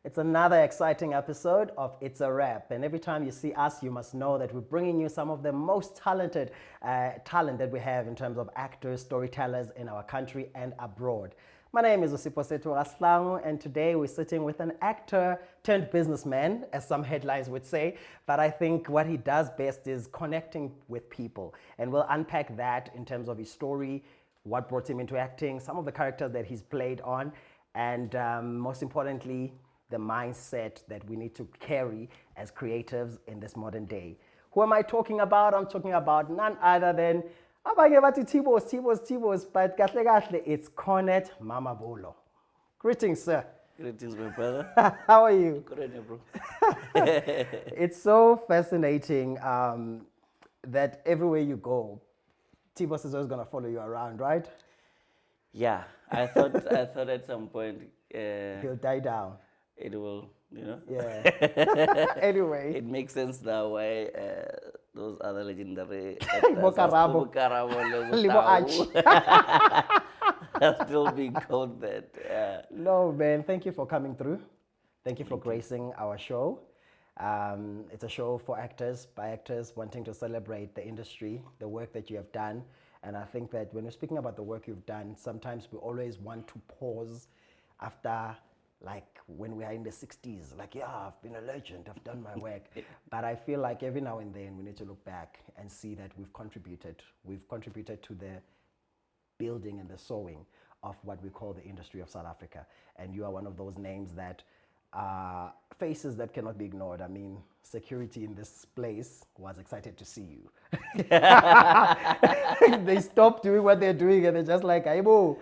It's another exciting episode of It's a Wrap. And every time you see us, you must know that we're bringing you some of the most talented talent that we have in terms of actors, storytellers in our country and abroad. My name is Sipho, and today we're sitting with an actor turned businessman, as some headlines would say. But I think what he does best is connecting with people. And we'll unpack that in terms of his story, what brought him into acting, some of the characters that he's played on, and most importantly, the mindset that we need to carry as creatives in this modern day. Who am I talking about? I'm talking about none other than abanye bathi Tibos, but kahle it's Cornet Mamabolo. Greetings, sir. Greetings, my brother. How are you? Good, bro. It's so fascinating that everywhere you go, Tibos is always going to follow you around, right? Yeah, I thought at some point He'll die down. it will, Yeah. Anyway. It makes sense now why those other legendary Bokarabo. Libo Arch. are still being called that. Yeah. No, man, thank you for coming through. Thank you for gracing our show. It's a show for actors, by actors, wanting to celebrate the industry, the work that you have done. And I think that when we're speaking about the work you've done, sometimes we always want to pause after, like when we are in the 60s, like, yeah, I've been a legend, I've done my work. But I feel like every now and then we need to look back and see that we've contributed. We've contributed to the building and the sowing of what we call the industry of South Africa. And you are one of those names that are faces that cannot be ignored. I mean, security in this place was excited to see you. They stopped doing what they're doing and they're just like, Aibo.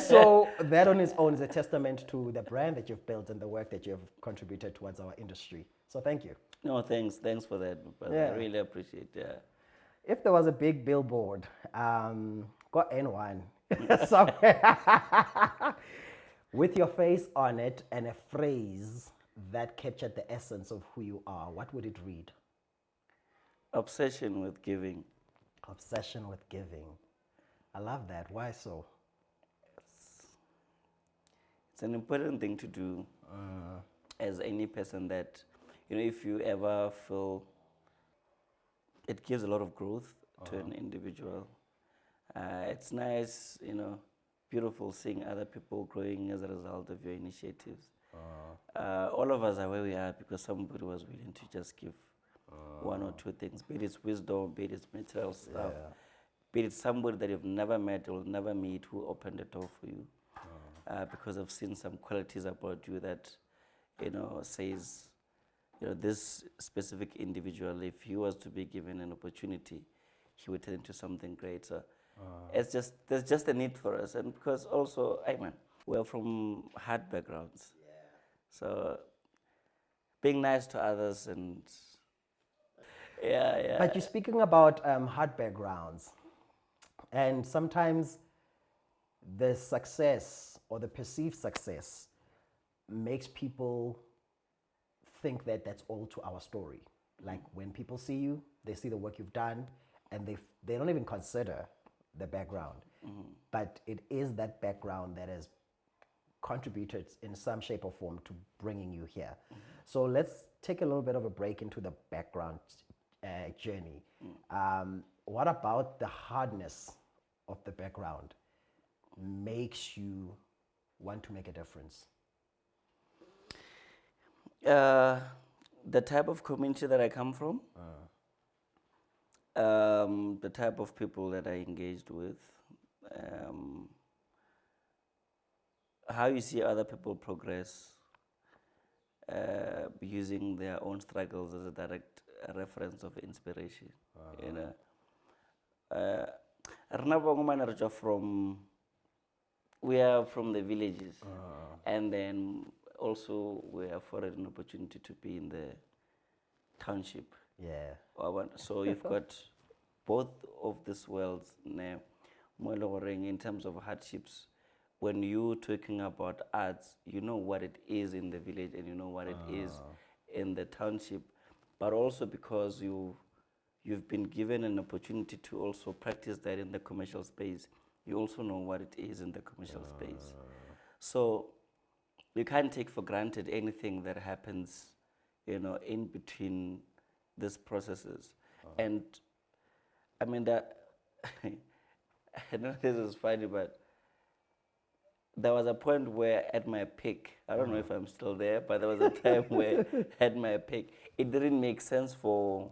So that on its own is a testament to the brand that you've built and the work that you've contributed towards our industry. So thank you. No, thanks for that, brother. Yeah. I really appreciate it. Yeah. If there was a big billboard, got N1 somewhere with your face on it and a phrase that captured the essence of who you are, what would it read? Obsession with giving. Obsession with giving. I love that. Why so? It's an important thing to do as any person that, if you ever feel it gives a lot of growth to an individual. It's nice, beautiful seeing other people growing as a result of your initiatives. All of us are where we are because somebody was willing to just give one or two things, be it wisdom, be it material stuff, be it somebody that you've never met or will never meet who opened the door for you because I've seen some qualities about you that, says, this specific individual, if he was to be given an opportunity, he would turn into something great. So there's just a need for us. And because also, we're from hard backgrounds. So being nice to others and yeah. But you're speaking about hard backgrounds, and sometimes the success or the perceived success makes people think that that's all to our story. Like when people see you, they see the work you've done, and they don't even consider the background. But it is that background that has contributed in some shape or form to bringing you here. So let's take a little bit of a break into the background journey. What about the hardness of the background makes you want to make a difference? The type of community that I come from, the type of people that I engaged with, how you see other people progress, using their own struggles as a direct reference of inspiration. We are from the villages, and then also we are afforded an opportunity to be in the township. Yeah. So you've got both of these worlds now. In terms of hardships, when you're talking about arts, you know what it is in the village and you know what it is in the township, but also because you've been given an opportunity to also practice that in the commercial space, you also know what it is in the commercial space. So you can't take for granted anything that happens, in between these processes. And I mean that I know this is funny, but there was a point where at my peak, I don't know if I'm still there, but there was a time where at my peak, it didn't make sense for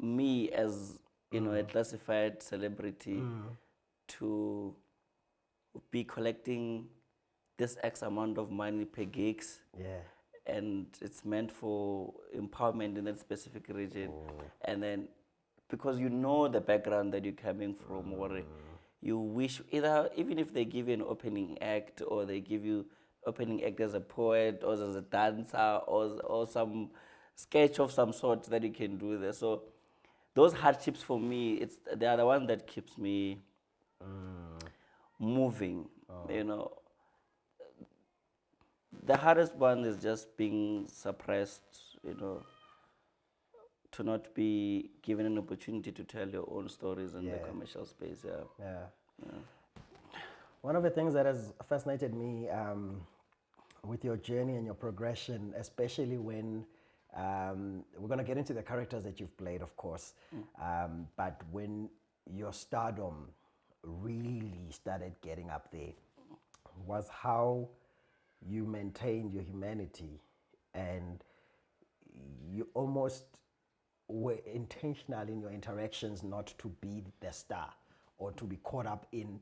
me as a classified celebrity to be collecting this X amount of money per gigs. Yeah. And it's meant for empowerment in that specific region. And then because the background that you're coming from, or you wish even if they give you an opening act, or they give you opening act as a poet or as a dancer, or some sketch of some sort that you can do there. So those hardships for me, they are the ones that keeps me moving. The hardest one is just being suppressed, to not be given an opportunity to tell your own stories in the commercial space. Yeah. One of the things that has fascinated me with your journey and your progression, especially when we're going to get into the characters that you've played, of course, but when your stardom really started getting up there, was how you maintained your humanity, and you almost were intentional in your interactions not to be the star or to be caught up in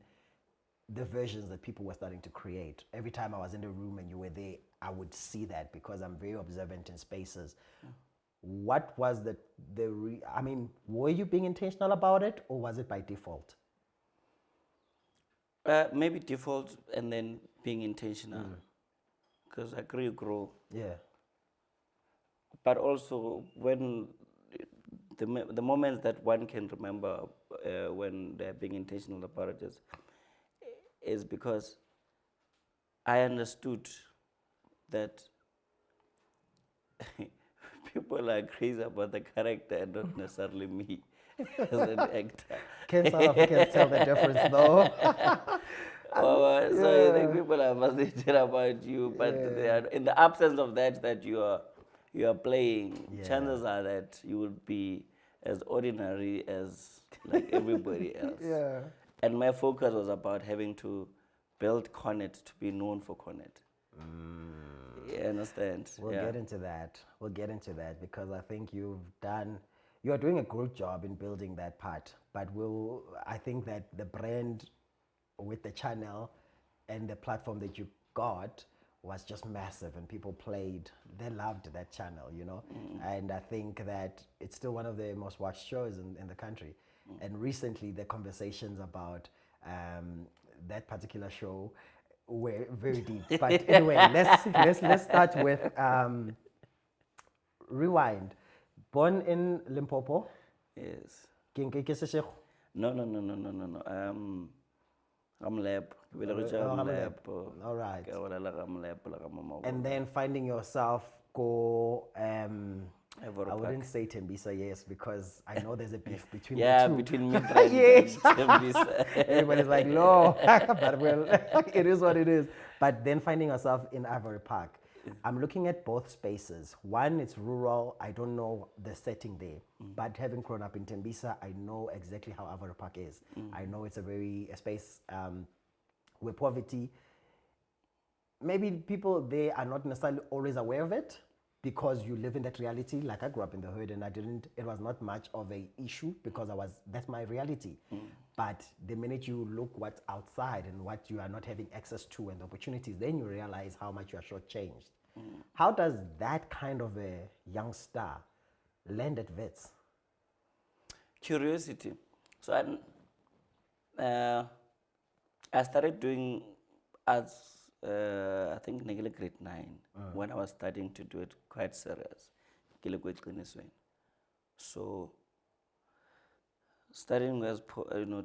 the versions that people were starting to create. Every time I was in the room and you were there, I would see that because I'm very observant in spaces. What was were you being intentional about it, or was it by default? Maybe default and then being intentional. Because I grew, grow. Yeah. But also when the moments that one can remember when they're being intentional about it is because I understood that people are crazy about the character and not necessarily me as an actor. Can South Africans tell the difference though? So I think people are fascinated about you, but they are, in the absence of that you are playing, chances are that you will be as ordinary as like everybody else. Yeah. And my focus was about having to build Cornet to be known for Cornet. You understand? We'll get into that. We'll get into that because I think you are doing a great job in building that part. But I think that the brand with the channel and the platform that you got was just massive, and people they loved that channel, and I think that it's still one of the most watched shows in the country. And recently the conversations about that particular show were very deep. But anyway, let's start with Rewind. Born in Limpopo. Yes. No. I'm lab. All right. And then finding yourself I wouldn't say Tembisa, yes, because I know there's a beef between the two. Between Midrand and Tembisa. Everybody's like, no, but well, it is what it is. But then finding yourself in Ivory Park. I'm looking at both spaces. One, it's rural. I don't know the setting there. But having grown up in Tembisa, I know exactly how Ivory Park is. I know it's a space where poverty, maybe people there are not necessarily always aware of it because you live in that reality. Like I grew up in the hood and it was not much of a issue because that's my reality. But the minute you look what's outside and what you are not having access to and the opportunities, then you realize how much you are shortchanged. How does that kind of a young star land at Wits? Curiosity. So I started doing arts, I think, in grade 9, when I was starting to do it quite serious. So, starting as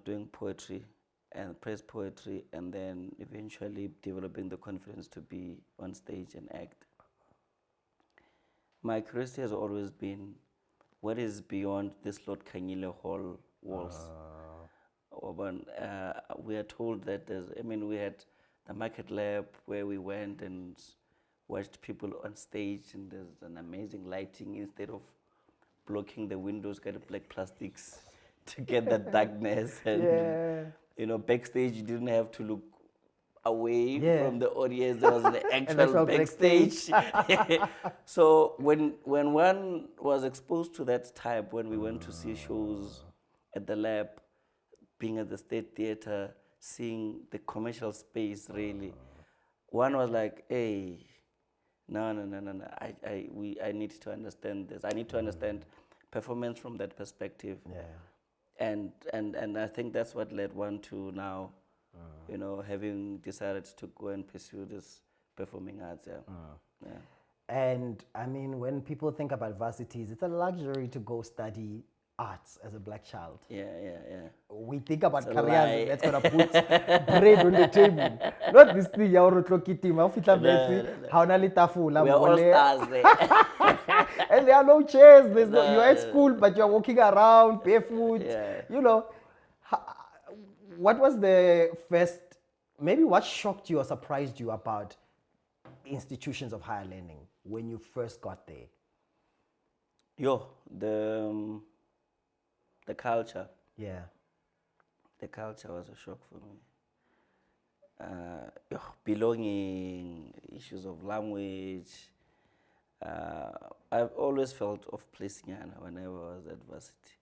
doing poetry and prose poetry, and then eventually developing the confidence to be on stage and act. My curiosity has always been, what is beyond this Lord Kanyile Hall walls? We are told that we had the market lab where we went and watched people on stage, and there's an amazing lighting. Instead of blocking the windows, kind of black plastics to get that darkness. And Yeah. you know, backstage you didn't have to look away Yeah. from the audience. There was an actual, actual backstage. So when one was exposed to that type, when we went to see shows at the lab, being at the State Theatre, seeing the commercial space, really, one was like, hey, no. I need to understand this. I need to understand performance from that perspective. Yeah. And I think that's what led one to now, you know, having decided to go and pursue this performing arts. Yeah. And I mean, when people think about varsities, it's a luxury to go study arts as a black child. Yeah. We think about It's a careers lie. that's gonna put bread on the table. Not this thing, ya oro tlokitima, o fitla vetsi, ha ona le tafula, We are all mole. stars there. And there are no chairs. There's no, No, you're at no. school, but you're walking around barefoot. Yeah. You know, what was the first, maybe what shocked you or surprised you about institutions of higher learning when you first got there? The culture. Yeah. The culture was a shock for me. Belonging, issues of language. I've always felt off-place whenever I was at varsity,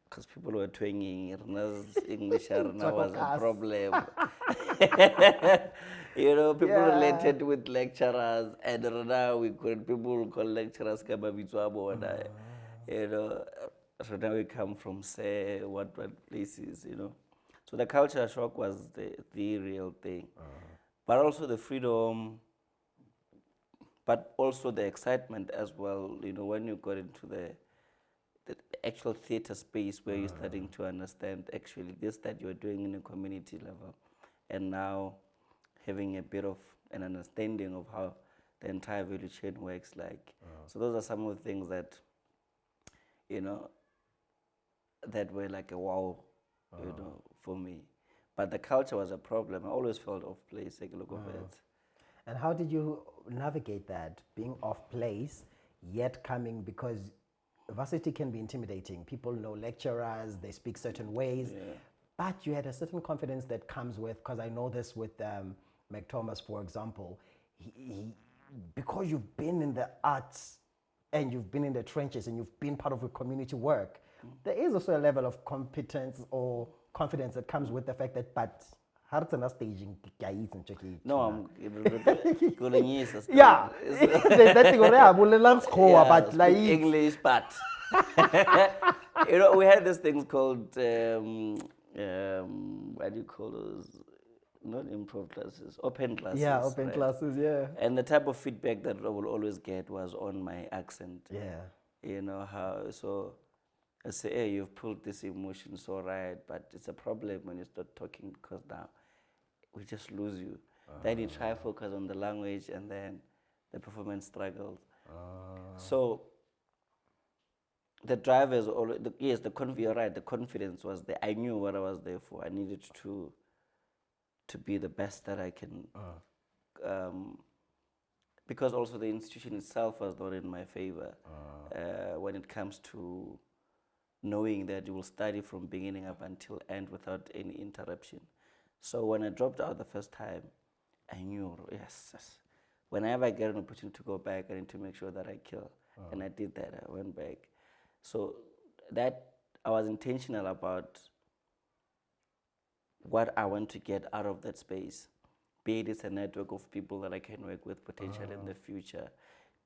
because people were twanging. Rena's English Rena was a problem. You know, people Yeah. related with lecturers, and Rena, people would call lecturers kababitswabo. You know, Rena we come from say what places, you know. So the culture shock was the real thing, but also the freedom. But also the excitement as well, you know, when you got into the actual theater space where you're starting to understand actually this that you're doing in a community level, and now having a bit of an understanding of how the entire value chain works like. So those are some of the things that, you know, that were like a wow, you know, for me. But the culture was a problem. I always felt off place, take a look of it. And how did you navigate that, being off place, yet coming, because varsity can be intimidating. People know lecturers, they speak certain ways, but you had a certain confidence that comes with, because I know this with Meg Thomas, for example, because you've been in the arts and you've been in the trenches and you've been part of a community work, there is also a level of competence or confidence that comes with the fact that, but staging. No, I'm Colonese. Yeah, that thing but like English, but you know, we had these things called what do you call those? Not improv classes, open classes. yeah, open right? classes, yeah. And the type of feedback that I will always get was on my accent. Yeah. You know how so. I say, hey, you've pulled this emotion so right, but it's a problem when you start talking because now we just lose you. Then you try focus on the language and then the performance struggles. So the drivers, yes, you're right, the confidence was there. I knew what I was there for. I needed to be the best that I can. Because also the institution itself was not in my favor when it comes to knowing that you will study from beginning up until end without any interruption. So when I dropped out the first time, I knew, yes, whenever I get an opportunity to go back, I need to make sure that I kill. And I did that, I went back. So that I was intentional about what I want to get out of that space. Be it it's a network of people that I can work with potentially in the future,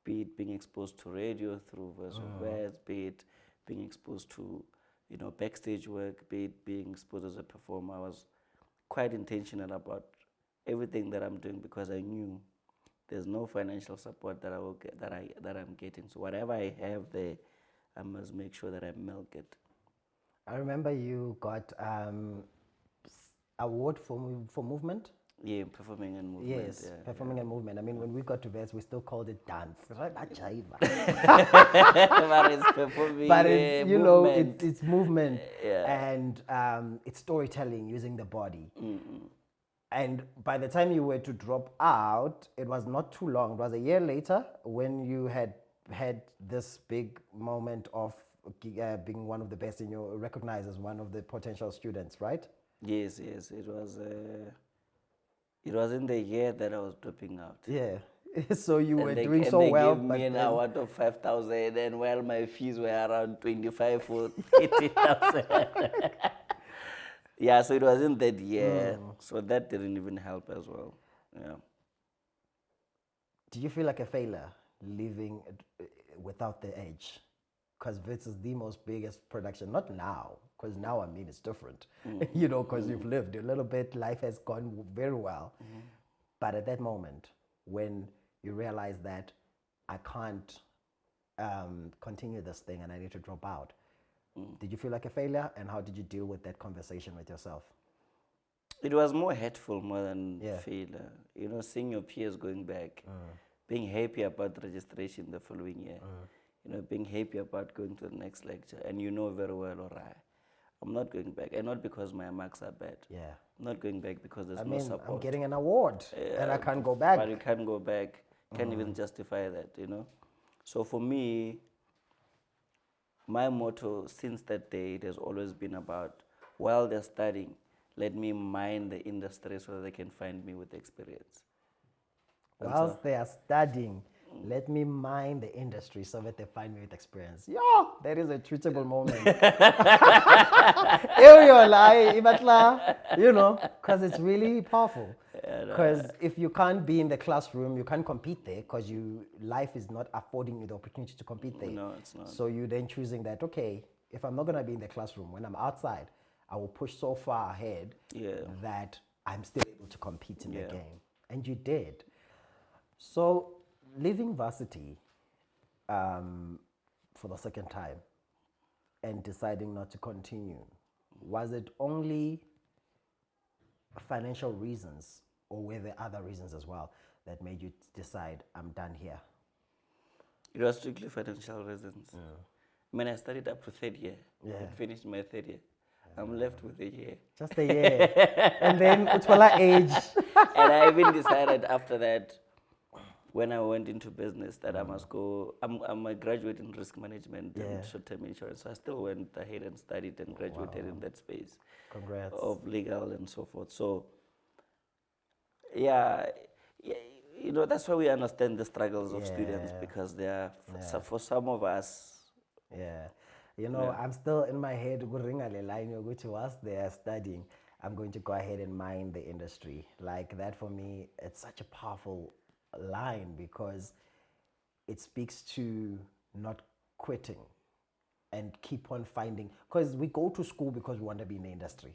be it being exposed to radio through Voice of Words, be it being exposed to, you know, backstage work, be it being exposed as a performer. I was quite intentional about everything that I'm doing because I knew there's no financial support that I will get, that I'm getting. So whatever I have there, I must make sure that I milk it. I remember you got award for movement. Yeah, performing and movement. Yes, yeah, performing and movement. I mean, when we got to VETS, we still called it dance. Right? but it's performing. But it's, you know, movement. it's movement Yeah. and it's storytelling using the body. And by the time you were to drop out, it was not too long. It was a year later when you had this big moment of being one of the best and you're recognized as one of the potential students, right? Yes, yes. It was in the year that I was dropping out. Yeah. So you were doing And so they well, gave but me an then, award of 5,000, and while my fees were around 25 or 30,000. Yeah, so it was in that year. So that didn't even help as well. Yeah. did you feel like a failure living without the edge? Because Wits is the most biggest production, not now, because now, I mean, it's different, you know, because you've lived a little bit, life has gone very well. But at that moment, when you realize that I can't continue this thing and I need to drop out, did you feel like a failure? And how did you deal with that conversation with yourself? It was more hateful more than Yeah. failure. You know, seeing your peers going back, being happy about registration the following year, you know, being happy about going to the next lecture, and you know very well, all right, I'm not going back, and not because my marks are bad. Yeah. I'm not going back because there's I no mean, support. I'm getting an award and I can't go back. But you can't go back. Can't even justify that, you know. So for me, my motto since that day, it has always been about, while they're studying, let me mine the industry so that they can find me with experience. Whilst they are studying, let me mine the industry so that they find me with experience. Yeah, that is a treatable moment. You know, because it's really powerful. Because if you can't be in the classroom, you can't compete there because life is not affording you the opportunity to compete there. No, it's not. So you then choosing that, okay, if I'm not going to be in the classroom, when I'm outside, I will push so far ahead that I'm still able to compete in the game. And you did. So, leaving varsity for the second time and deciding not to continue, was it only financial reasons or were there other reasons as well that made you decide, I'm done here? It was strictly financial reasons. When I studied up to third year, I finished my third year. I'm left with a year. Just a year. And then Utwala age. And I even decided after that, when I went into business, that I must go. I'm a graduate in risk management and short-term insurance. So I still went ahead and studied and graduated in that space. Congrats. Of legal and so forth. So, yeah, you know, that's why we understand the struggles of students, because they are, for some of us. Yeah. You know, I'm still in my head, which was they are studying, I'm going to go ahead and mine the industry. Like that for me, it's such a powerful line because it speaks to not quitting and keep on finding, because we go to school because we want to be in the industry.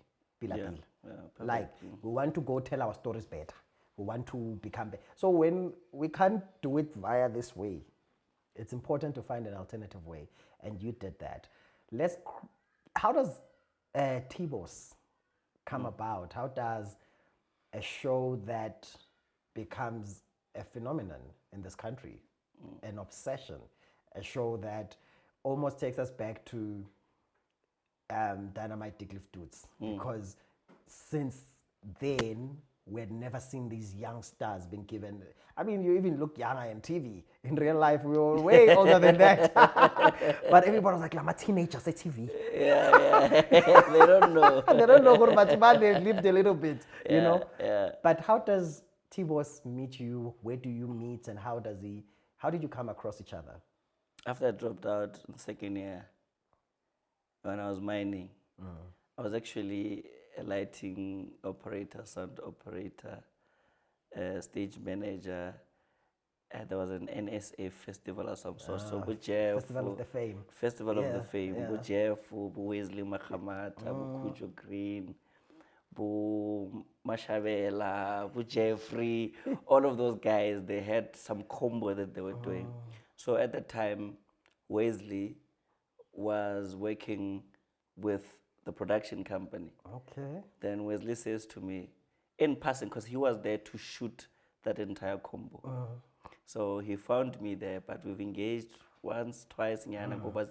Like we want to go tell our stories better. We want to become better. So when we can't do it via this way, it's important to find an alternative way, and you did that. How does Tibos come about? How does a show that becomes a phenomenon in this country, an obsession, a show that almost takes us back to Dynamite Dickliff Dudes, because since then we had never seen these young stars being given. I mean, you even look younger in TV. In real life, we were way older than that. But everybody was like, I'm a teenager, say TV. They don't know. They don't know, but they lived a little bit, you know. But how does Tibos meet you? Where do you meet, and how did you come across each other? After I dropped out in the second year, when I was mining, I was actually a lighting operator, sound operator, stage manager. There was an NSA festival or some sort. So Festival of the Fame. Festival of the Fame. Bujefu, Wesley Makamata, Kujo Green, Bu Mashavela, Bu Jeffrey, all of those guys, they had some combo that they were doing. So at that time, Wesley was working with the production company. Okay. Then Wesley says to me, in passing, because he was there to shoot that entire combo. So he found me there, but we've engaged once, twice,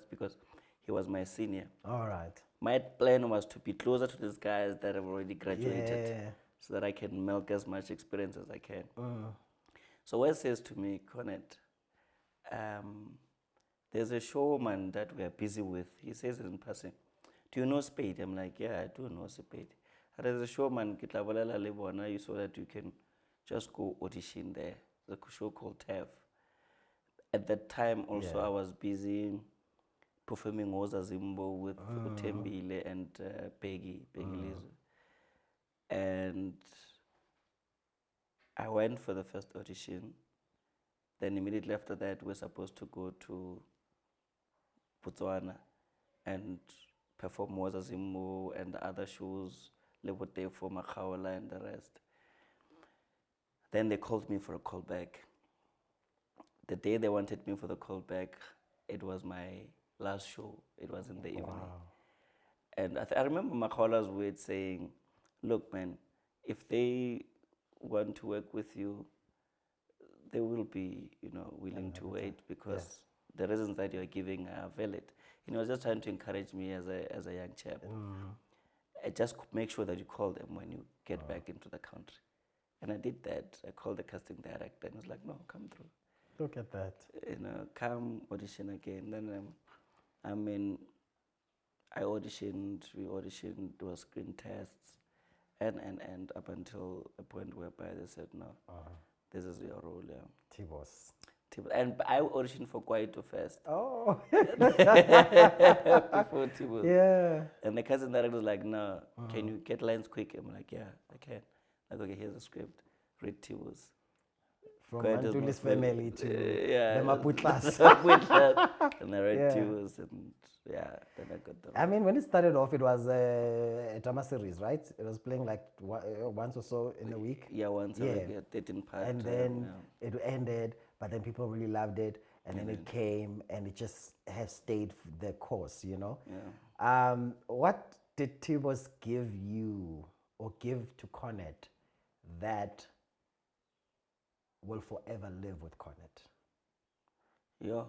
because he was my senior. All right. My plan was to be closer to these guys that have already graduated. so that I can milk as much experience as I can. So Wes says to me, Cornet, there's a showman that we are busy with. He says in passing, do you know Spade? I'm like, yeah, I do know Spade. There's a showman, so that you can just go audition there. There's a show called TAF. At that time also I was busy performing Woza Zimbo with Utembile and Peggy Lizzo. And I went for the first audition. Then immediately after that, we're supposed to go to Botswana and perform Woza Zimbo and other shows, Lebote for Makhaola and the rest. Then they called me for a callback. The day they wanted me for the callback, it was my last show. It was in the evening. And I remember Makhaola's words saying, look, man, if they want to work with you, they will be, willing to wait because the reasons that you're giving are valid. I was just trying to encourage me as a young chap. Just make sure that you call them when you get back into the country. And I did that. I called the casting director and he was like, no, come through. Look at that. Come audition again. Then I auditioned, we auditioned, there was screen tests, and up until a point whereby they said, no, this is your role, yeah. T-Boss. And I auditioned for Kwaito first. Oh. Before T-Boss. Yeah. And the casting director was like, no, can you get lines quick? I'm like, yeah, I can. Like, okay, here's the script. Read T-Boss. From Mantuli's family to the Maputlas. And I read T-Boss and then I got them. I mean, when it started off, it was a drama series, right? It was playing like once or so in a week. Yeah, once a week, 13 parts. And then it ended, but then people really loved it. And then it came and it just has stayed the course, Yeah. What did T-Boss give you or give to Cornet that will forever live with Cornet? Yeah,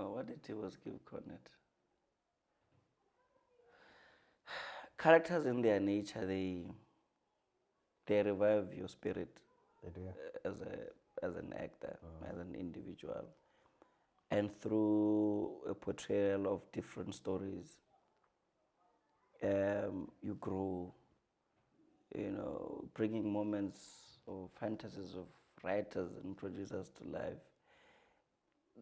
what did T-Boss give Cornet? Characters in their nature, they revive your spirit. They do. As an actor, as an individual. And through a portrayal of different stories, you grow, bringing moments or fantasies of writers and producers to life.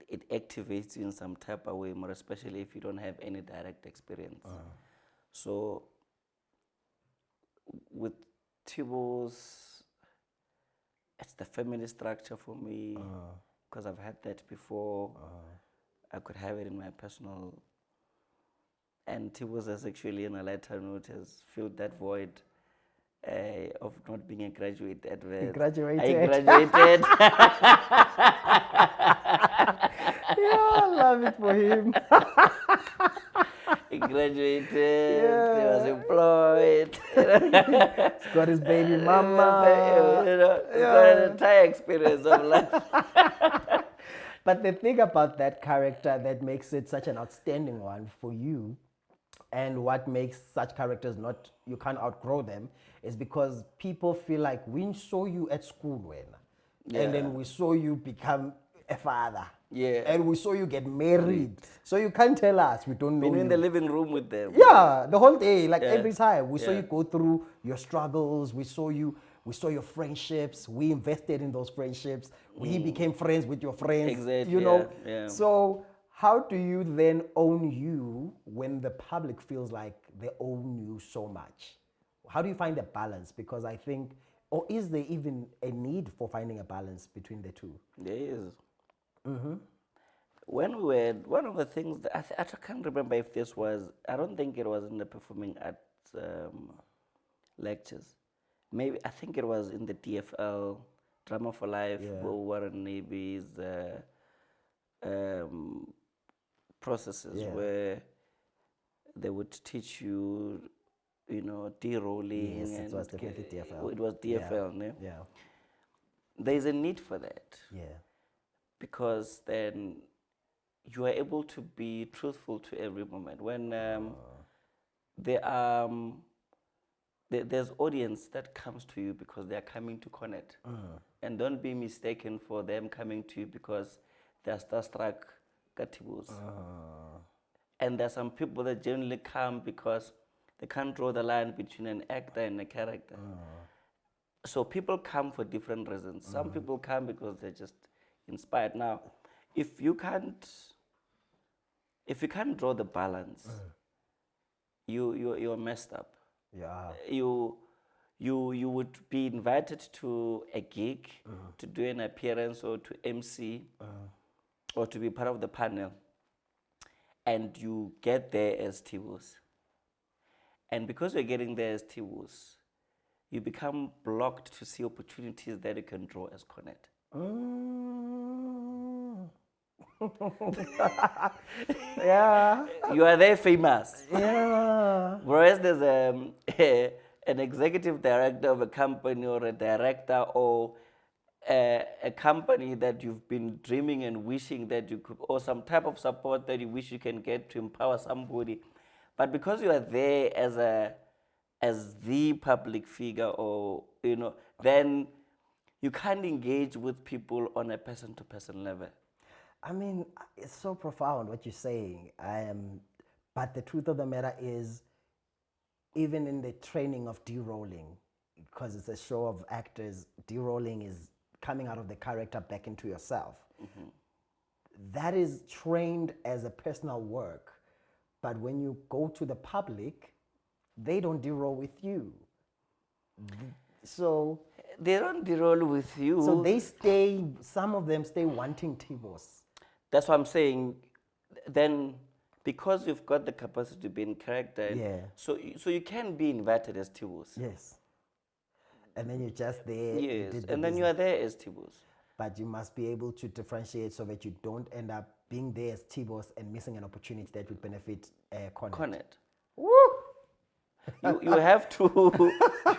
It activates you in some type of way, more especially if you don't have any direct experience. So with T-Boss, it's the family structure for me, because I've had that before. I could have it in my personal. And T-Boss has actually, on a lighter note, has filled that void of not being a graduate at West. He graduated. I graduated. I love it for him. He graduated. He was employed. He's got his baby mama. He's got an entire experience of life. But the thing about that character that makes it such an outstanding one for you, and what makes such characters you can't outgrow them, is because people feel like we saw you at school and then we saw you become a father. Yeah. And we saw you get married. So you can't tell us we don't know Been you. in the living room with them. Yeah, the whole day, every time. We saw you go through your struggles. We saw your friendships. We invested in those friendships. We became friends with your friends. Exactly. Yeah. So how do you then own you when the public feels like they own you so much? How do you find a balance? Because I think, or is there even a need for finding a balance between the two? There is. When we were, one of the things that I can't remember if this was, I don't think it was in the performing arts lectures. Maybe, I think it was in the DFL, Drama for Life, Warren Naby's processes where they would teach you, de-rolling. Yes, and it was definitely DFL. It was DFL, no? Yeah. There's a need for that. Yeah. Because then you are able to be truthful to every moment. When there there's audience that comes to you because they are coming to Cornet. And don't be mistaken for them coming to you because they are starstruck Katibus. And there's some people that generally come because they can't draw the line between an actor and a character. So people come for different reasons. Some people come because they're just inspired. Now, if you can't draw the balance, you're messed up. Yeah. You would be invited to a gig to do an appearance or to MC or to be part of the panel, and you get there as Tibus. And because you're getting there as Tibus, you become blocked to see opportunities that you can draw as Cornet. Yeah. You are there famous. Yeah. Whereas there's an executive director of a company or a director or a company that you've been dreaming and wishing that you could, or some type of support that you wish you can get to empower somebody. But because you are there as the public figure, or then you can't engage with people on a person-to-person level. I mean, it's so profound what you're saying. But the truth of the matter is, even in the training of de-rolling, because it's a show of actors, de-rolling is coming out of the character back into yourself. That is trained as a personal work. But when you go to the public, they don't de-roll with you. So they don't de-roll with you. So they stay, some of them stay wanting Tibos. That's what I'm saying. Then, because you've got the capacity to be in character, so you can be invited as Tibos. Yes. And then you're just there. Yes, and then you are there as Tibos. But you must be able to differentiate so that you don't end up being there as Tibos and missing an opportunity that would benefit Cornet. Woo! You have to.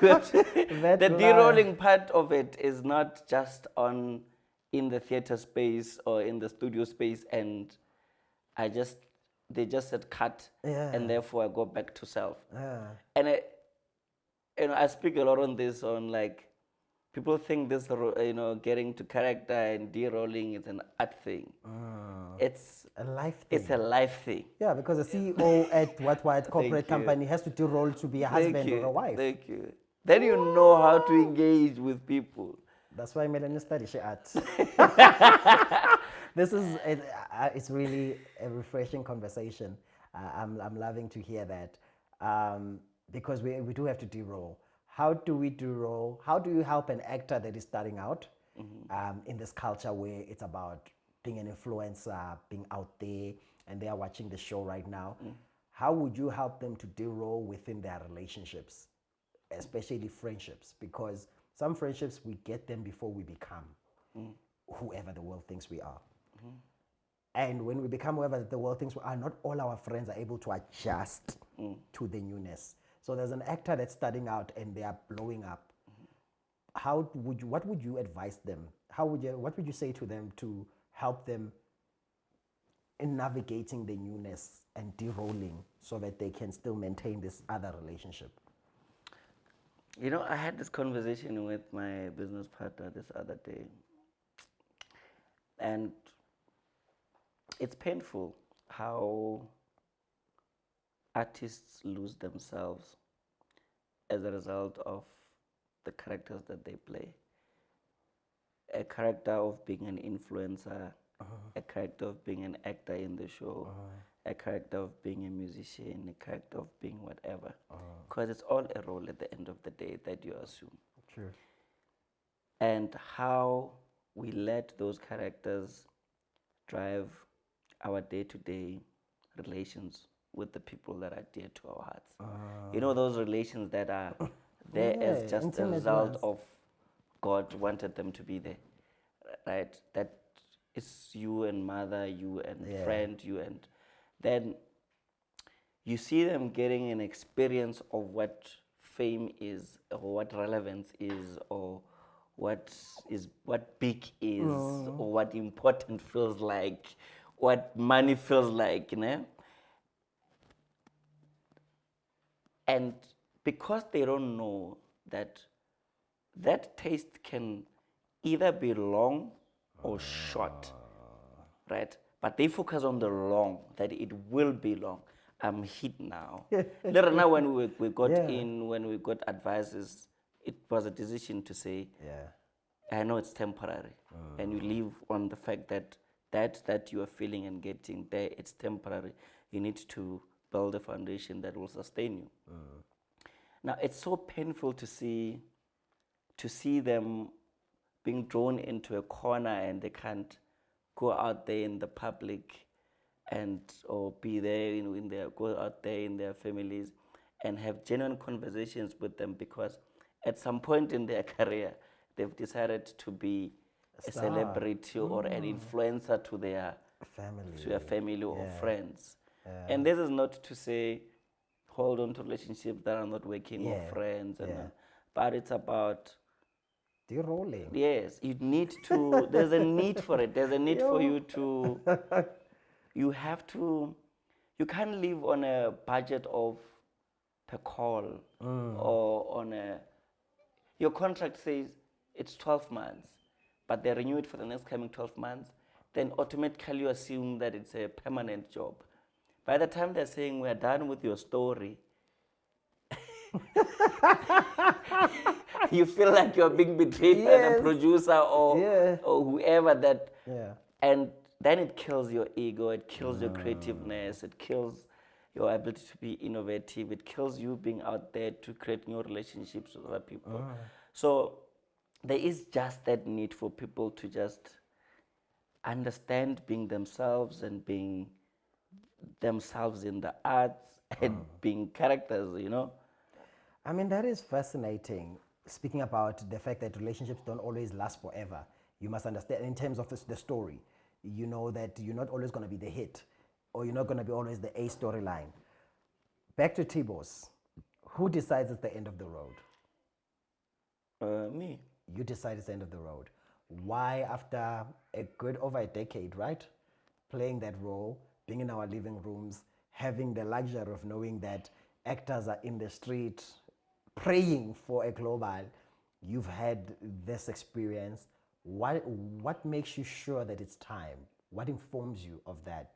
The de-rolling part of it is not just in the theater space or in the studio space, and they just said cut, and therefore I go back to self. And I speak a lot on this, on like, people think this, getting to character and de-rolling is an art thing. It's a life thing. It's a life thing. Yeah, because a CEO at what corporate company has to de-roll to be a husband or a wife. Thank you. Then you know how to engage with people. That's why Melanie studied art. It's really a refreshing conversation. I'm loving to hear that, because we do have to de-roll. How do we de-roll? How do you help an actor that is starting out in this culture where it's about being an influencer, being out there, and they are watching the show right now? How would you help them to de-roll within their relationships, especially friendships? Because some friendships, we get them before we become whoever the world thinks we are. And when we become whoever the world thinks we are, not all our friends are able to adjust to the newness. So there's an actor that's starting out and they are blowing up. What would you advise them? What would you say to them to help them in navigating the newness and de-rolling so that they can still maintain this other relationship? I had this conversation with my business partner this other day, and it's painful how artists lose themselves as a result of the characters that they play. A character of being an influencer, a character of being an actor in the show, a character of being a musician, a character of being whatever. Because it's all a role at the end of the day that you assume. True. And how we let those characters drive our day-to-day relations with the people that are dear to our hearts. Those relations that are there as just a result of God wanted them to be there, right? That it's you and mother, you and friend, you and then you see them getting an experience of what fame is, or what relevance is, or what big is, or what important feels like, what money feels like, And because they don't know that that taste can either be long or short, right? But they focus on the long, that it will be long. I'm hit now. Later now, when we got Yeah. in, when we got advices, it was a decision to say, Yeah. I know it's temporary, and you live on the fact that that you are feeling and getting there, it's temporary. You need to build a foundation that will sustain you. Now it's so painful to see them being drawn into a corner and they can't go out there in the public and or be there in their go out there in their families and have genuine conversations with them, because at some point in their career they've decided to be a Star. celebrity or an influencer to their family or Yeah. friends. And this is not to say hold on to relationships that are not working or Yeah. friends, and Yeah. but it's about, De-rolling. yes, you need to, there's a need for it. There's a need for you to, you have to, you can't live on a budget of per call or on a, your contract says it's 12 months, but they renew it for the next coming 12 months, then automatically you assume that it's a permanent job. By the time they're saying we're done with your story, you feel like you're being betrayed by the Yes. producer or, Yeah. or whoever that, Yeah. and then it kills your ego, it kills your creativeness, it kills your ability to be innovative, it kills you being out there to create new relationships with other people. So there is just that need for people to just understand being themselves and being themselves in the arts and being characters, you know. I mean, that is fascinating. Speaking about the fact that relationships don't always last forever, you must understand in terms of the story, you know that you're not always going to be the hit or you're not going to be always the A storyline. Back to T-Boss. Who decides it's the end of the road? Me. You decide it's the end of the road. Why, after a good over a decade, right? Playing that role, being in our living rooms, having the luxury of knowing that actors are in the street praying for a global, you've had this experience. What makes you sure that it's time? What informs you of that,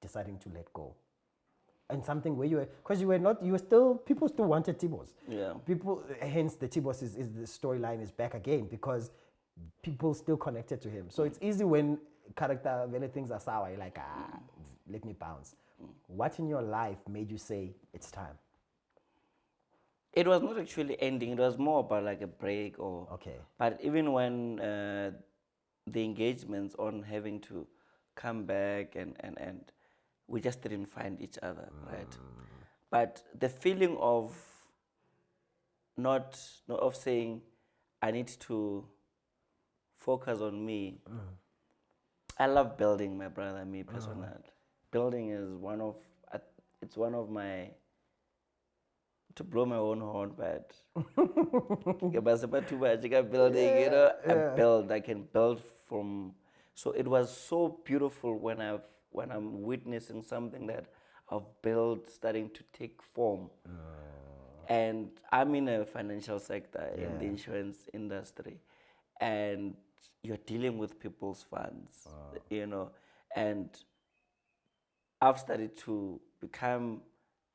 deciding to let go? And something where you were, because you were not, you were still, people still wanted T-Boss. Yeah. People, hence the T-Boss is the storyline is back again because people still connected to him. So it's easy when character, when things are sour, you're like, let me bounce. What in your life made you say, it's time? It was not actually ending. It was more about like a break or. Okay. But even when the engagements on having to come back and we just didn't find each other, right? But the feeling of not of saying I need to focus on me. I love building, my brother, me personally. Building is it's one of my, to blow my own horn, but too much. Building, you know, I can build from. So it was so beautiful when I'm witnessing something that I've built starting to take form. And I'm in a financial sector in the insurance industry, and you're dealing with people's funds, you know, and I've started to become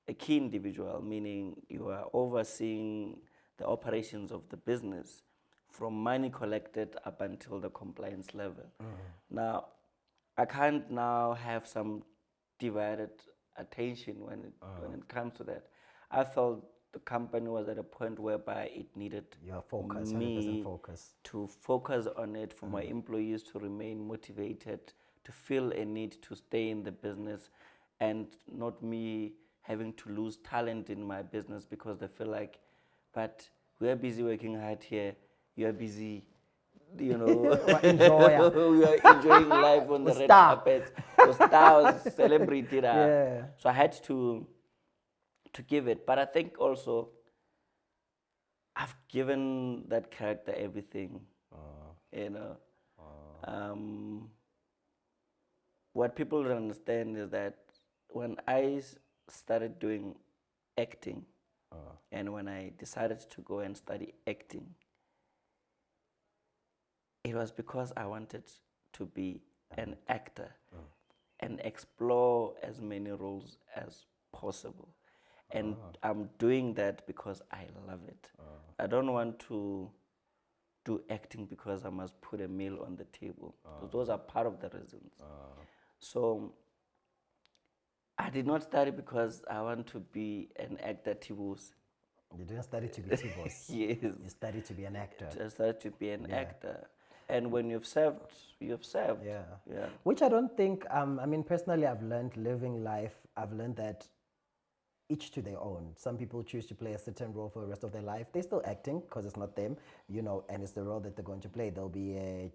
a key individual, meaning you are overseeing the operations of the business from money collected up until the compliance level. Now, I can't now have some divided attention when it comes to that. I felt the company was at a point whereby it needed Your focus, 100% me focus. to focus on it, for my employees to remain motivated, to feel a need to stay in the business, and not me having to lose talent in my business because they feel like, but we are busy working hard here, you are busy, you know, we are enjoying life on the red carpet, so stars, celebrity. Yeah. So I had to give it, but I think also I've given that character everything, you know. What people don't understand is that when I started doing acting, And when I decided to go and study acting, it was because I wanted to be an actor and explore as many roles as possible. And I'm doing that because I love it. I don't want to do acting because I must put a meal on the table. Those are part of the reasons. So I did not study because I want to be an actor, Tibus. You didn't study to be T-boss. Yes. You studied to be an actor. I started to be an actor. And when you've served, you've served. Yeah. Which I don't think, I mean, personally, I've learned living life, I've learned that each to their own. Some people choose to play a certain role for the rest of their life. They're still acting because it's not them, you know, and it's the role that they're going to play. They'll be a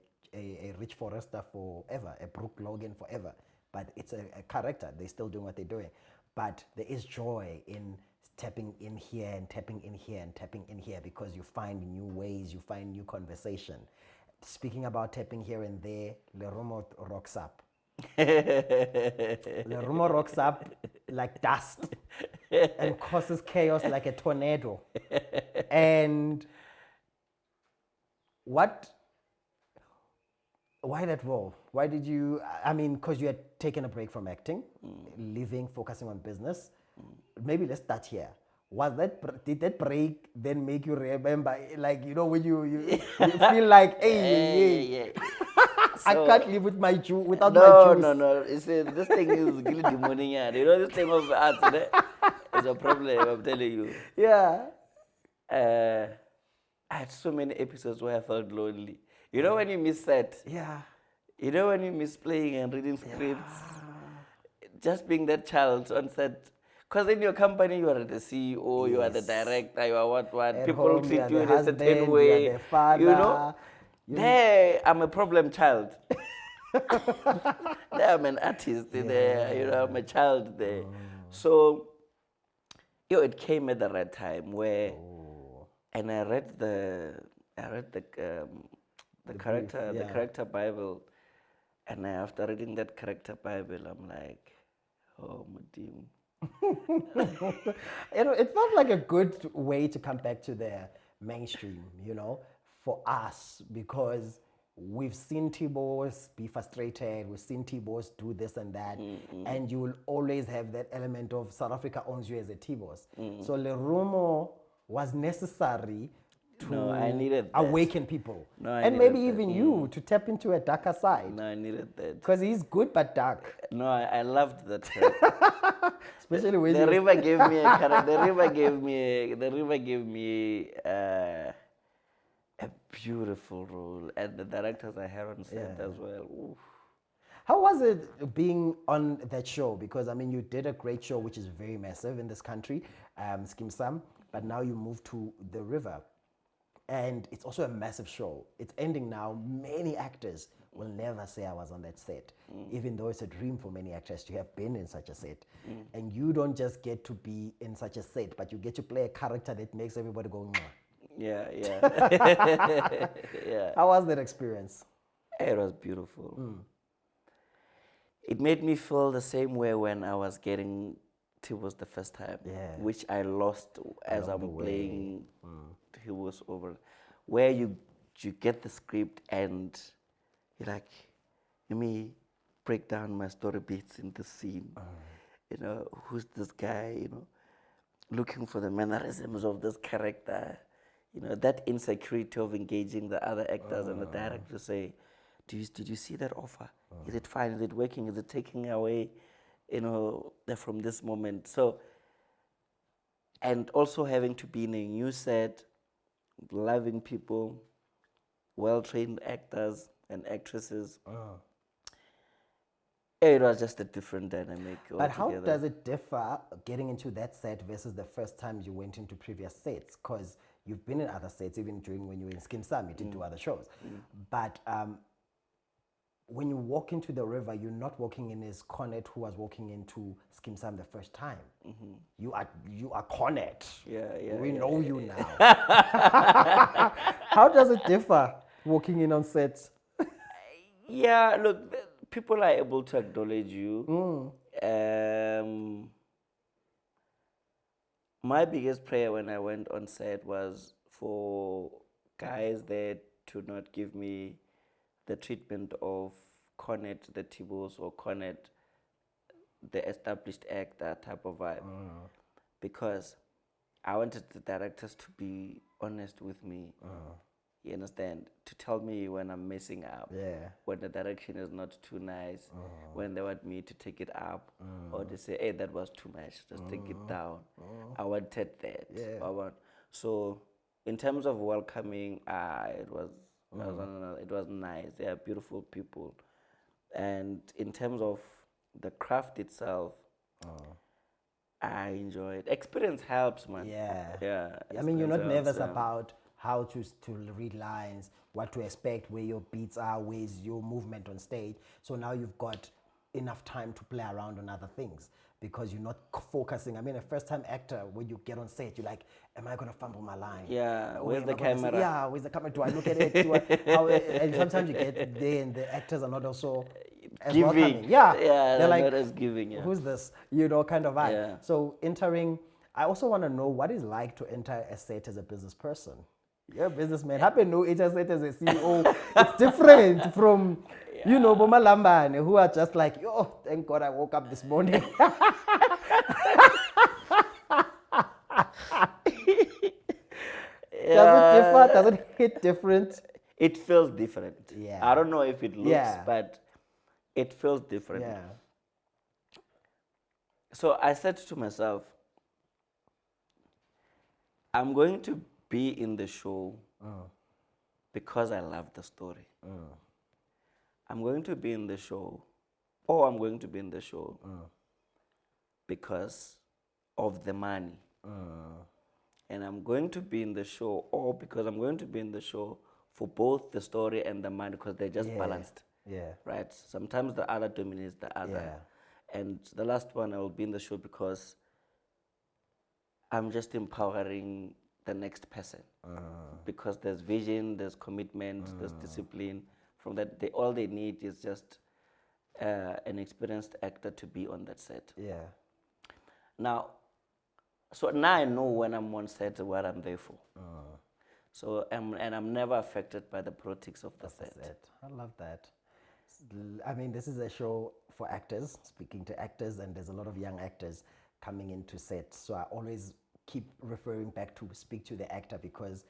Rich Forrester forever, a Brooke Logan forever. But it's a character. They're still doing what they're doing. But there is joy in tapping in here and tapping in here and tapping in here because you find new ways, you find new conversation. Speaking about tapping here and there, Lerumo rocks up. Lerumo rocks up like dust and causes chaos like a tornado. And why that role? Why did you, I mean, because you had taken a break from acting, living, focusing on business. Maybe let's start here. Did that break then make you remember, like, you know, when you feel like, hey, I can't live with my without my juice. No. It's this thing is really demonic. You know, this thing of arts is a problem, I'm telling you. Yeah. I had so many episodes where I felt lonely. You know when you miss set? Yeah. You know when you miss playing and reading scripts? Just being that child on set. Because in your company, you are the CEO, you are the director, you are what. At People home, treat you are you the in a husband, certain way. you are the father. You know? There, I'm a problem child. There, I'm an artist. There, you know, I'm a child there. So, it came at the right time where, and I read the character Bible, and after reading that character Bible, I'm like, oh, Mudim. It felt like a good way to come back to the mainstream, you know, for us, because we've seen T-Boss be frustrated, we've seen T-Boss do this and that, and you will always have that element of South Africa owns you as a T-Boss. So Lerumo was necessary to I needed that. awaken people. No, I and maybe needed that. even you to tap into a darker side. No, I needed that. Because he's good but dark. No, I loved that. Especially when the river gave me a character. The river gave me a beautiful role, and the directors I had on set as well. Oof. How was it being on that show? Because I mean, you did a great show, which is very massive in this country, Skim Sam. But now you moved to the river, and it's also a massive show. It's ending now. Many actors will never say I was on that set, even though it's a dream for many actors to have been in such a set. And you don't just get to be in such a set, but you get to play a character that makes everybody go, mwah. Yeah. Yeah. How was that experience? It was beautiful. It made me feel the same way when I was getting T-Boss the first time, which I lost as I'm playing T-Boss over, where you get the script and you're like, let me break down my story beats in the scene. You know, who's this guy, you know, looking for the mannerisms of this character. You know, that insecurity of engaging the other actors and the director to say, did you see that offer? Is it fine? Is it working? Is it taking away, you know, from this moment? So, and also having to be in a new set, loving people, well-trained actors and actresses. It was just a different dynamic But how altogether. does it differ getting into that set versus the first time you went into previous sets? Because you've been in other sets, even during when you were in Skim Sam, you did do other shows. But when you walk into the river, you're not walking in as Cornet, who was walking into Skim Sam the first time. You are Cornet. We know you now. How does it differ walking in on sets? Yeah, look, people are able to acknowledge you. my biggest prayer when I went on set was for guys there to not give me the treatment of Cornet the Tibos or Cornet the established actor type of vibe. Because I wanted the directors to be honest with me. You understand? To tell me when I'm messing up, Yeah. when the direction is not too nice, when they want me to take it up, or they say, hey, that was too much, just take it down. I wanted that. Yeah. So, in terms of welcoming, it was nice. They are beautiful people. And in terms of the craft itself, I enjoy it. Experience helps, man. Yeah. Yeah. I mean, you're not experience nervous helps, about how to read lines, what to expect, where your beats are, where's your movement on stage. So now you've got enough time to play around on other things because you're not focusing. I mean, a first-time actor, when you get on set, you're like, am I going to fumble my line? Yeah, Or where's am the I gonna camera? yeah, where's the camera? Do I look at it? And sometimes you get there and the actors are not also as Giving. welcoming. Yeah, Yeah, they're like, not as giving, yeah. who's this? Kind of vibe. Yeah. So entering, I also want to know what it's like to enter a set as a business person. You're a businessman. Happen no enter set as a CEO. It's different from, Boma Lambane, who are just like, yo, thank God I woke up this morning. Does it differ? Does it hit different? It feels different. Yeah. I don't know if it looks, Yeah. but it feels different. Yeah. So I said to myself, I'm going to be in the show because I love the story. I'm going to be in the show, or I'm going to be in the show because of the money. And I'm going to be in the show, or because I'm going to be in the show for both the story and the money because they're just balanced. Yeah. Right? Sometimes the other dominates the other. Yeah. And the last one, I will be in the show because I'm just empowering the next person. Because there's vision, there's commitment, there's discipline. From that, all they need is just an experienced actor to be on that set. Yeah. Now I know when I'm on set what I'm there for. So I'm never affected by the politics of the set. I love that. I mean, this is a show for actors, speaking to actors, and there's a lot of young actors coming into set. So I always keep referring back to speak to the actor because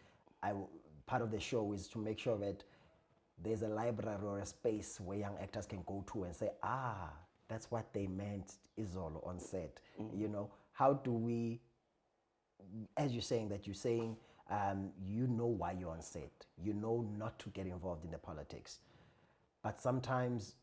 part of the show is to make sure that there's a library or a space where young actors can go to and say, that's what they meant, Izolo, on set. How do we, as you're saying, you know why you're on set. You know not to get involved in the politics. But sometimes,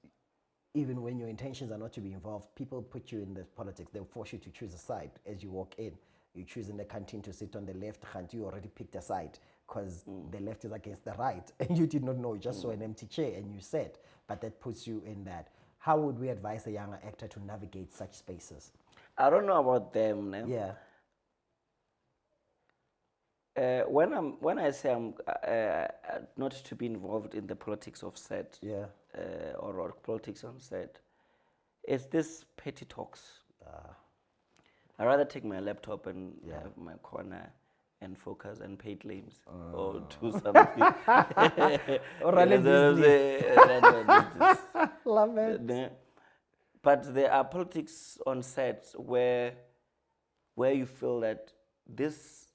even when your intentions are not to be involved, people put you in the politics. They'll force you to choose a side as you walk in. You choose in the canteen to sit on the left, and you already picked a side because the left is against the right. And you did not know, you just saw an empty chair and you sat. But that puts you in that. How would we advise a younger actor to navigate such spaces? I don't know about them. No? Yeah. When I say I'm not to be involved in the politics of set, or politics on set, it's this petty talks. I'd rather take my laptop and have my corner and focus and pay claims or do something. Or run a business. Love it. But there are politics on sets where you feel that this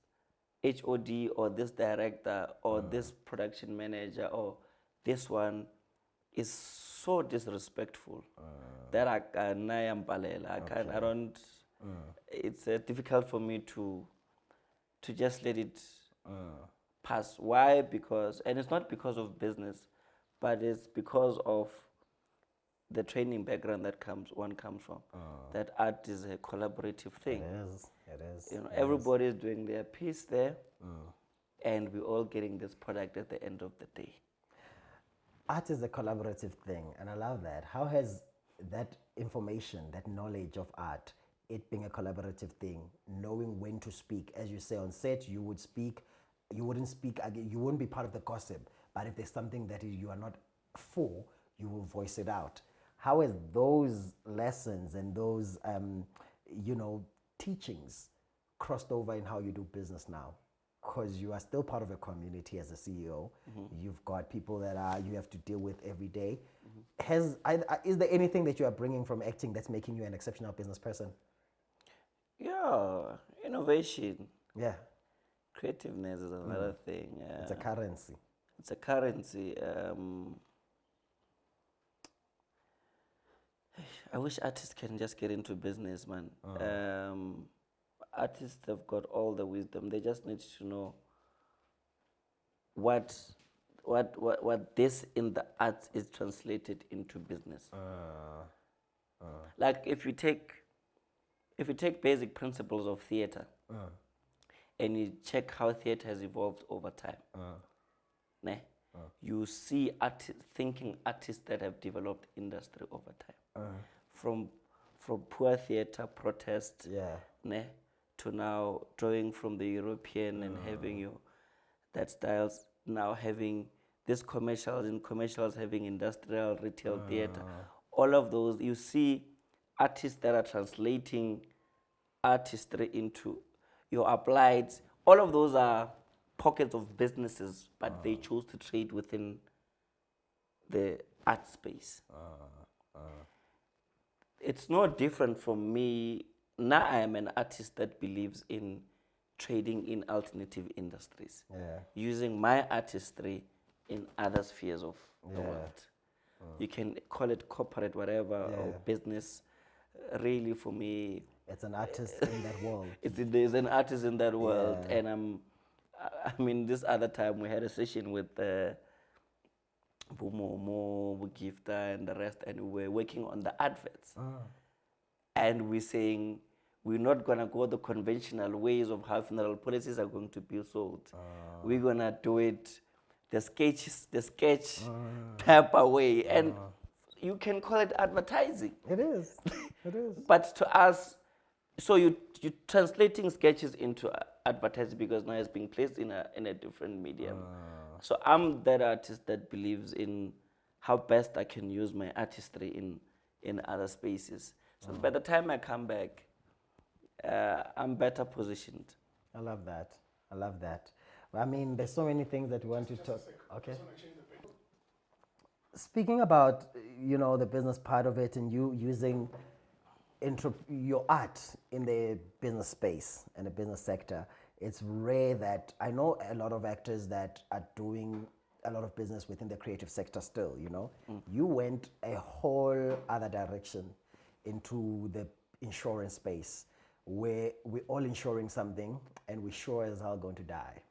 HOD or this director or this production manager or this one is so disrespectful that I don't. It's difficult for me to just let it pass. Why? Because, and it's not because of business, but it's because of the training background that one comes from. That art is a collaborative thing. It is. Everybody is doing their piece there, and we're all getting this product at the end of the day. Art is a collaborative thing, and I love that. How has that information, that knowledge of art, it being a collaborative thing, knowing when to speak, as you say on set, you would speak, you wouldn't speak, you wouldn't be part of the gossip, but if there's something that you are not for, you will voice it out. How has those lessons and those, teachings crossed over in how you do business now? Because you are still part of a community as a CEO. You've got people that you have to deal with every day. Is there anything that you are bringing from acting that's making you an exceptional business person? Yeah, innovation, Yeah, creativeness is another thing. it's a currency. It's a currency. I wish artists can just get into business, man. Artists have got all the wisdom. They just need to know what this in the arts is translated into business. Like if you take basic principles of theater and you check how theater has evolved over time, ne? You see thinking artists that have developed industry over time. From poor theater, protest, ne? To now drawing from the European and having that styles, now having these commercials having industrial retail theater. All of those, you see artists that are translating artistry into your applied. All of those are pockets of businesses, but they chose to trade within the art space. It's no different from me. Now I am an artist that believes in trading in alternative industries, using my artistry in other spheres of the world. You can call it corporate, whatever, or business. Really, for me, it's an artist in that world. There's an artist in that world, and I mean, this other time we had a session with Bumomo, Bugifta, and the rest, and we were working on the adverts. And we're saying we're not going to go the conventional ways of how funeral policies are going to be sold. We're going to do it the sketch paper way. And you can call it advertising. It is. It is. But to us, so you're translating sketches into advertising because now it's being placed in a different medium. So I'm that artist that believes in how best I can use my artistry in other spaces. So by the time I come back, I'm better positioned. I love that. I love that. I mean, there's so many things that we want to talk. Okay. Speaking about, the business part of it and you using your art in the business space and the business sector, it's rare that I know a lot of actors that are doing a lot of business within the creative sector still, You went a whole other direction into the insurance space where we're all insuring something and we're sure as hell going to die.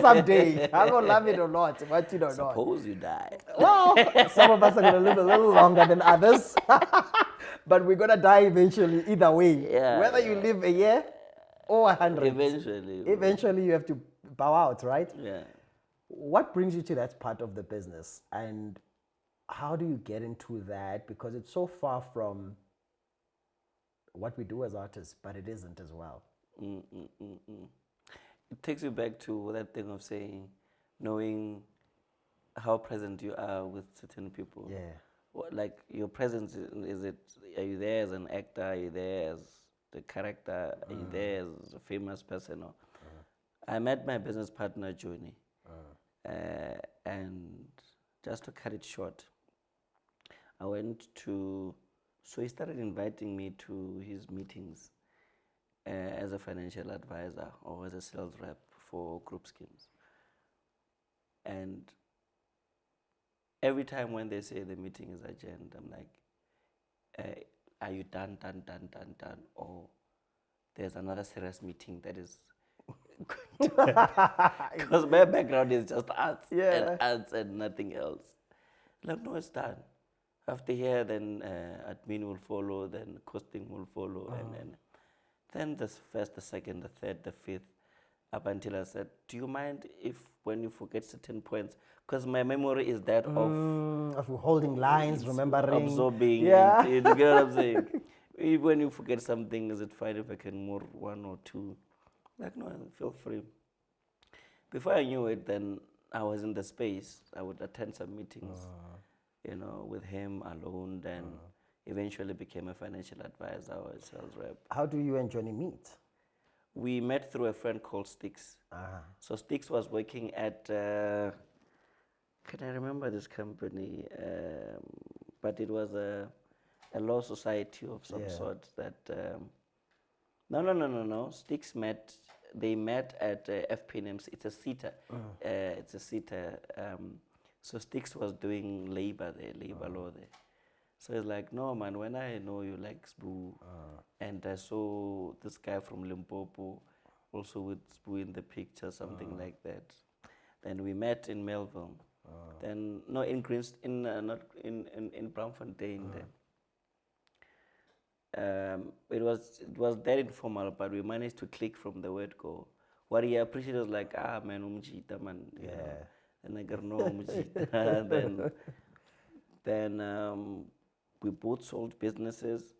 Someday. I don't love it or not, but you don't know. Suppose you die. Well, some of us are going to live a little longer than others. But we're going to die eventually, either way. Yeah, Whether you live a year or 100. Eventually you have to bow out, right? Yeah. What brings you to that part of the business? And how do you get into that? Because it's so far from what we do as artists, but it isn't as well. It takes you back to that thing of saying, knowing how present you are with certain people. Yeah. Like your presence, are you there as an actor? Are you there as the character? Are you there as a famous person? I met my business partner, Johnny. And just to cut it short, I went to, so he started inviting me to his meetings as a financial advisor or as a sales rep for group schemes. And every time when they say the meeting is adjourned, I'm like, are you done? Or there's another serious meeting that is going to happen. Because my background is just arts and nothing else. Like, no, it's done. After here, then admin will follow, then costing will follow, and then the first, the second, the third, the fifth, up until I said, do you mind if when you forget certain points, because my memory is that of holding lines, remembering, absorbing. Yeah. You get what I'm saying? When you forget something, is it fine if I can move one or two? Like, no, feel free. Before I knew it, then I was in the space. I would attend some meetings, with him alone, then eventually became a financial advisor or a sales rep. How do you and Johnny meet? we met through a friend called Sticks. So Sticks was working at, can I remember this company? But it was a law society of some sort that, no. Sticks met, they met at FPNMC. It's a SETA. It's a SETA. So Sticks was doing labor there, labor law there. So it's like, no man, when I know you like Sbu, and I saw this guy from Limpopo, also with Sbu in the picture, something like that. Then we met in Melville. Then no, in Greens, in not in Braamfontein. Then it was that informal, but we managed to click from the word go. What he appreciated was like, man, umjita man, you know. And I got no umjita. Then we both sold businesses.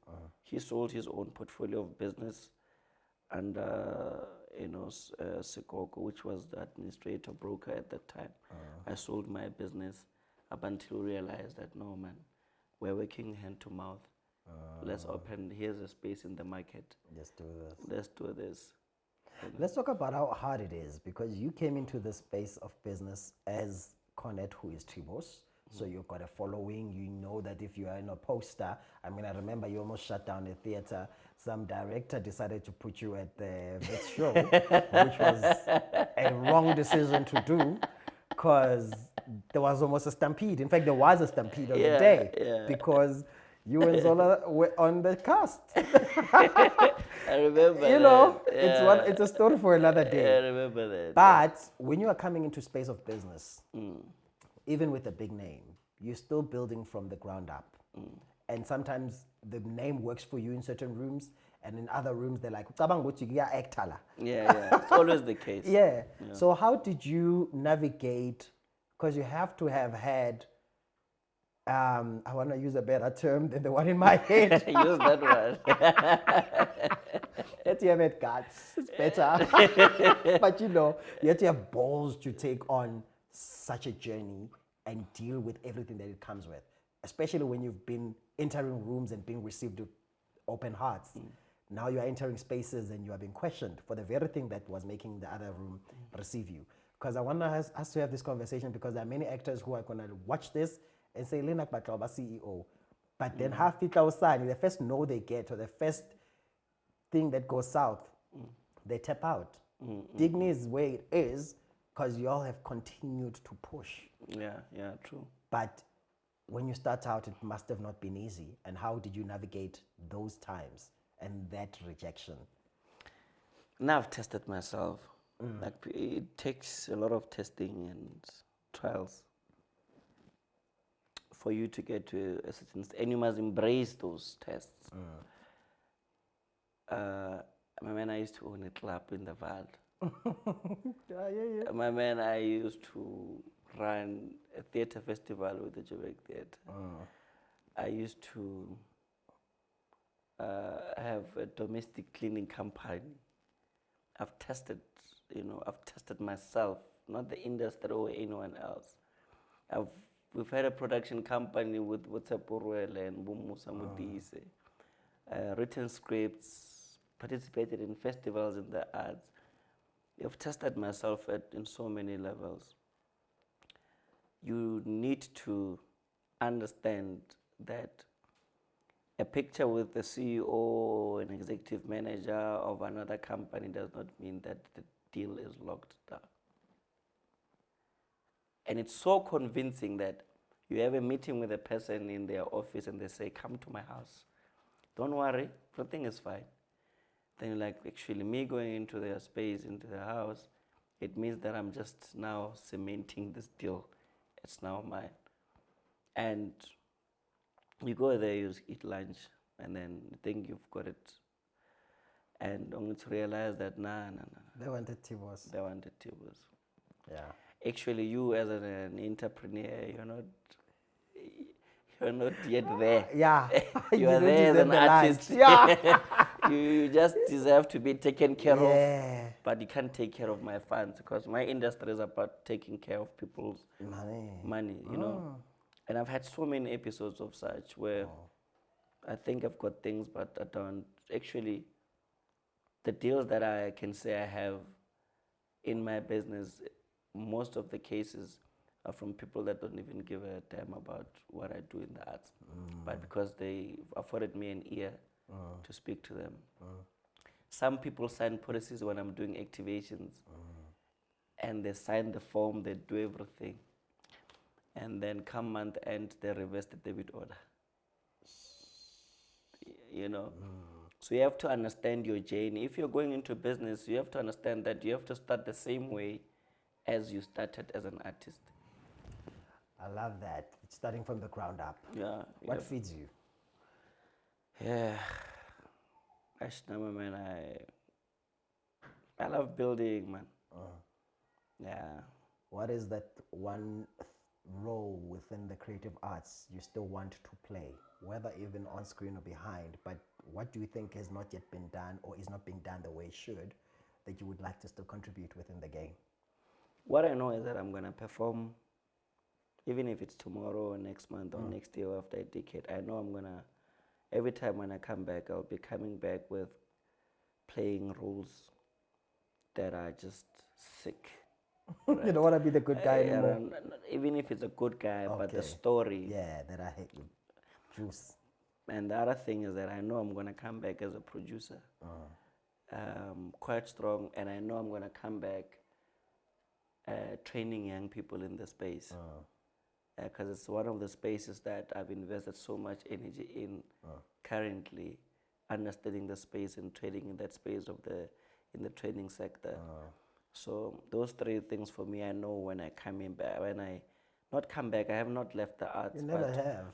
He sold his own portfolio of business, and Sikoko, which was the administrator broker at that time. I sold my business up until we realized that no man, we're working hand to mouth. Let's open. Here's a space in the market. Let's do this. Let's do this. Let's talk about how hard it is, because you came into the space of business as Cornet, who is Tribos. So you've got a following. You know that if you are in a poster, I mean, I remember you almost shut down a theater. Some director decided to put you at the Vity show, which was a wrong decision to do, because there was almost a stampede. In fact, there was a stampede on the day because you and Zola were on the cast. I remember. You know, it's a story for another day. I remember that. But when you are coming into space of business, even with a big name, you're still building from the ground up. And sometimes the name works for you in certain rooms, and in other rooms they're like, actor. Yeah, it's always the case. Yeah. So how did you navigate? Because you have to have had, I want to use a better term than the one in my head. Use that one. That you have had guts. It's better. But you have to have balls to take on such a journey and deal with everything that it comes with, especially when you've been entering rooms and being received with open hearts. Now you are entering spaces and you are being questioned for the very thing that was making the other room receive you. Because I want us to have this conversation, because there are many actors who are going to watch this and say, Lenak Batlauba CEO. But then half the first no they get, or the first thing that goes south, they tap out. Digny is where it is, because you all have continued to push. Yeah, true. But when you start out, it must have not been easy. And how did you navigate those times and that rejection? Now I've tested myself. Like, it takes a lot of testing and trials for you to get to a certain state, and you must embrace those tests. My man, I used to own a club in the Val. My man, I used to run a theater festival with the Joburg Theater. I used to have a domestic cleaning company. I've tested myself, not the industry or anyone else. We've had a production company with Wotsaporwele and Bumu Samudise, written scripts, participated in festivals in the arts. I've tested myself in so many levels. You need to understand that a picture with the CEO or an executive manager of another company does not mean that the deal is locked down. And it's so convincing that you have a meeting with a person in their office and they say, come to my house. Don't worry, everything is fine. Then you're like, actually, me going into their space, into their house, it means that I'm just now cementing this deal. It's now mine. And you go there, you eat lunch, and then you think you've got it. And only to realize that, nah. They wanted Tibos. They wanted Tibos. Yeah. Actually, you as an entrepreneur, you're not yet there. Yeah. You are there as an artist. Yeah. you just deserve to be taken care Yeah. of. But you can't take care of my funds, because my industry is about taking care of people's money, you know. And I've had so many episodes of such where I think I've got things, but I don't. Actually, the deals that I can say I have in my business, most of the cases are from people that don't even give a damn about what I do in the arts, but because they afforded me an ear to speak to them. Some people sign policies when I'm doing activations, and they sign the form, they do everything, and then come month end, they reverse the debit order. You know, so you have to understand your journey. If you're going into business, you have to understand that you have to start the same way as you started as an artist. I love that. It's starting from the ground up. Yeah. What feeds you? Yeah. Ashnama, man, I love building, man. Yeah. What is that one role within the creative arts you still want to play, whether even on screen or behind? But what do you think has not yet been done or is not being done the way it should, that you would like to still contribute within the game? What I know is that I'm going to perform, even if it's tomorrow or next month or next year or after a decade. I know I'm going to, every time when I come back, I'll be coming back with playing roles that are just sick. Right? You don't want to be the good guy anymore. Even if it's a good guy, but the story. Yeah, that I hate you. Juice. And the other thing is that I know I'm going to come back as a producer, quite strong, and I know I'm going to come back training young people in the space, because it's one of the spaces that I've invested so much energy in currently, understanding the space and trading in that space in the training sector. So those three things for me, I know when I come in back, when I not come back, I have not left the arts. You never have.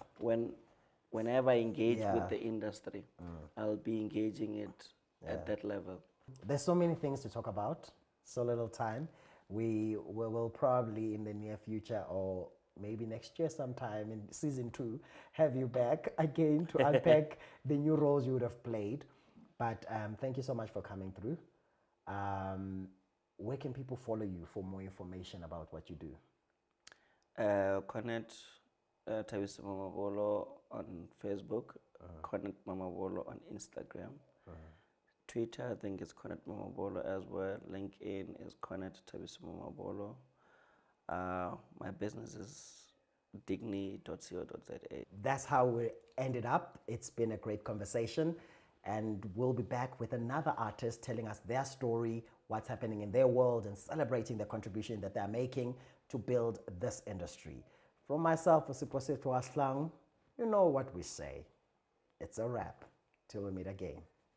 Whenever I engage with the industry, I'll be engaging it at that level. There's so many things to talk about, so little time. We will probably in the near future or maybe next year sometime in season 2 have you back again to unpack the new roles you would have played. But thank you so much for coming through. Where can people follow you for more information about what you do? Cornet Mamabolo on Facebook, Cornet Mamabolo on Instagram. Twitter, I think it's Cornet Mamabolo as well. LinkedIn is Cornet Mamabolo. My business is digni.co.za. That's how we ended up. It's been a great conversation, and we'll be back with another artist telling us their story, what's happening in their world, and celebrating the contribution that they're making to build this industry. From myself, Sipho, you know what we say. It's a wrap. Till we meet again.